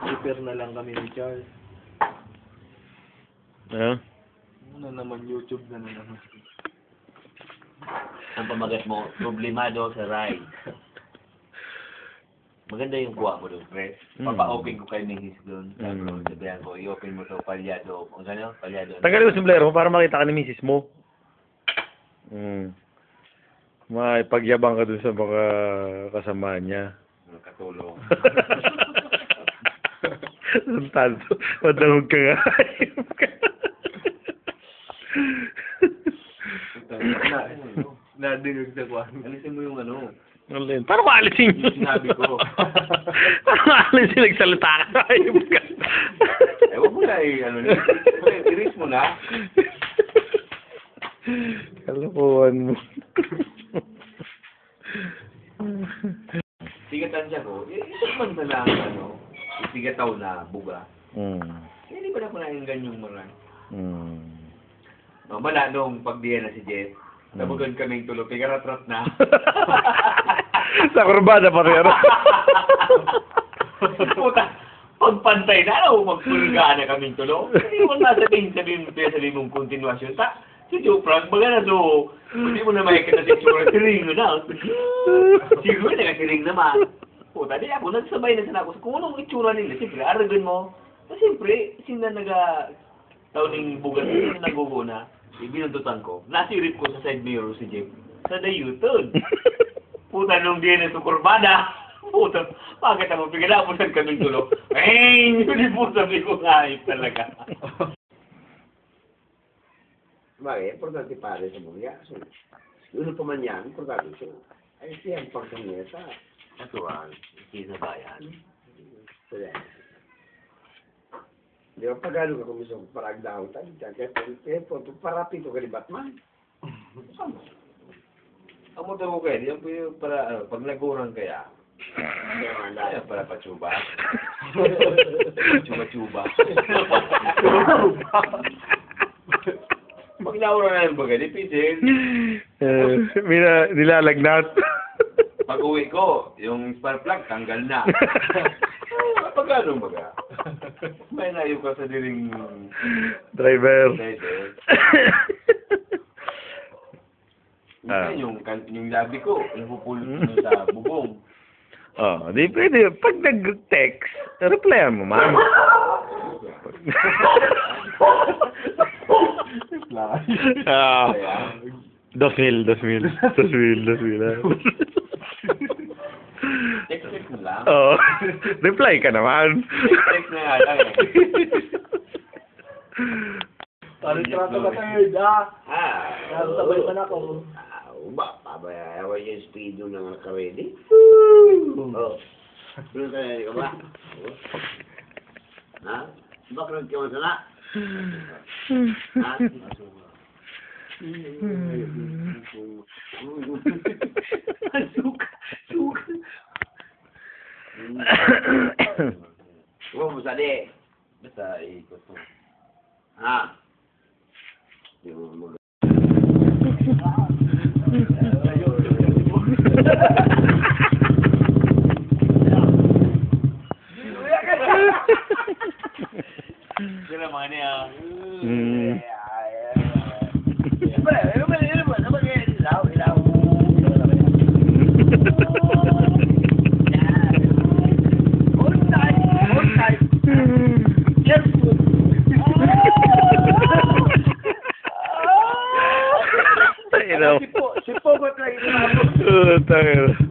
Prepare na lang kami ni Charles. Ano naman, YouTube na naman. Ang pamagat mo, problemado sa ride. Maganda yung kuha mo doon, pre. Papa-open ko kay Mrs. doon. Sabihan ko, i-open mo to palyado. Ang gano'n? Palyado. Tanggalin mo simplero para makita ka ni Mrs. mo. Makipagyabang ka dun sa mga kasama niya. Katulong. Ang tanto. Madangog ka nga. Nadinig sa kwan. Alisin mo yung ano. Paano ko alisin yun? Sinabi ko. Paano ko alisin? Nagsalita ka. Huwag mo na ano niya. Iris mo na. Kalokohan mo. Sigatan siya ko. Isang man na lang, sigataw na buga. Hindi pa na panahinggan yung mga. Mala nung pagdiyan na si Jeff. Nabugan kaming tulog. Pigarat-rat na. Sa kurbada pa rin. Puta, pagpantay na, magpulga na kaming tulog. Hindi mo sabihin mong kontinuasyon. Si Joe Frank, baga na do, hindi mo na makikita si Chura, siring na. Siguro nagasiring naman. Puta, di ako, nagsabay na sana ako. Kung anong itsura nila, siyempre, aragan mo. Siyempre, sina tauning bugan, sina nagugo na. Ibinuntutan ko. Nasirip ko sa side mirror si Jeff. Sa dayuton. Puta, nung di na sukurbada. Puta, bakit ako pigalapunan kaming tulog? Hindi po sabi ko nga, talaga. Bagay, importante pare sa mga. So, yun pa man yan, importante siya. Ay, siya ang pagkameta. Natural. Hindi sa bayan. Kaya, di ba pagano ka kumisong paragdaw tayo, kaya parapi ko ka ni Batman. Ang mo daw ko kayo, yan po yung para, pag nagurang kaya, kaya para pachuba. Chuba-chuba. Pag naura na yung bagay, di pisil. Nilalagnat. Pag uwi ko, yung spark plug, tanggal na. Pag anong baga? May nayo ka sa diring Driver. Yung labi ko, napupulot sa bubong. Di pwede. Pag nag-text, replyan mo, man. Dos mil. Text mo lang. Reply ka naman. Text na nga lang eh. Trato ka third, Nasabay pa na ako. Pabayawan yung speedo na naka-ready. Doon ka na, di ka ba? Ha? Background ka mo sana? Ha? Suka. Huwag mo sali. Basta ikot mo. Ha? Di mo mag- Sila mga niya. Sipo, ba't lagi na ako?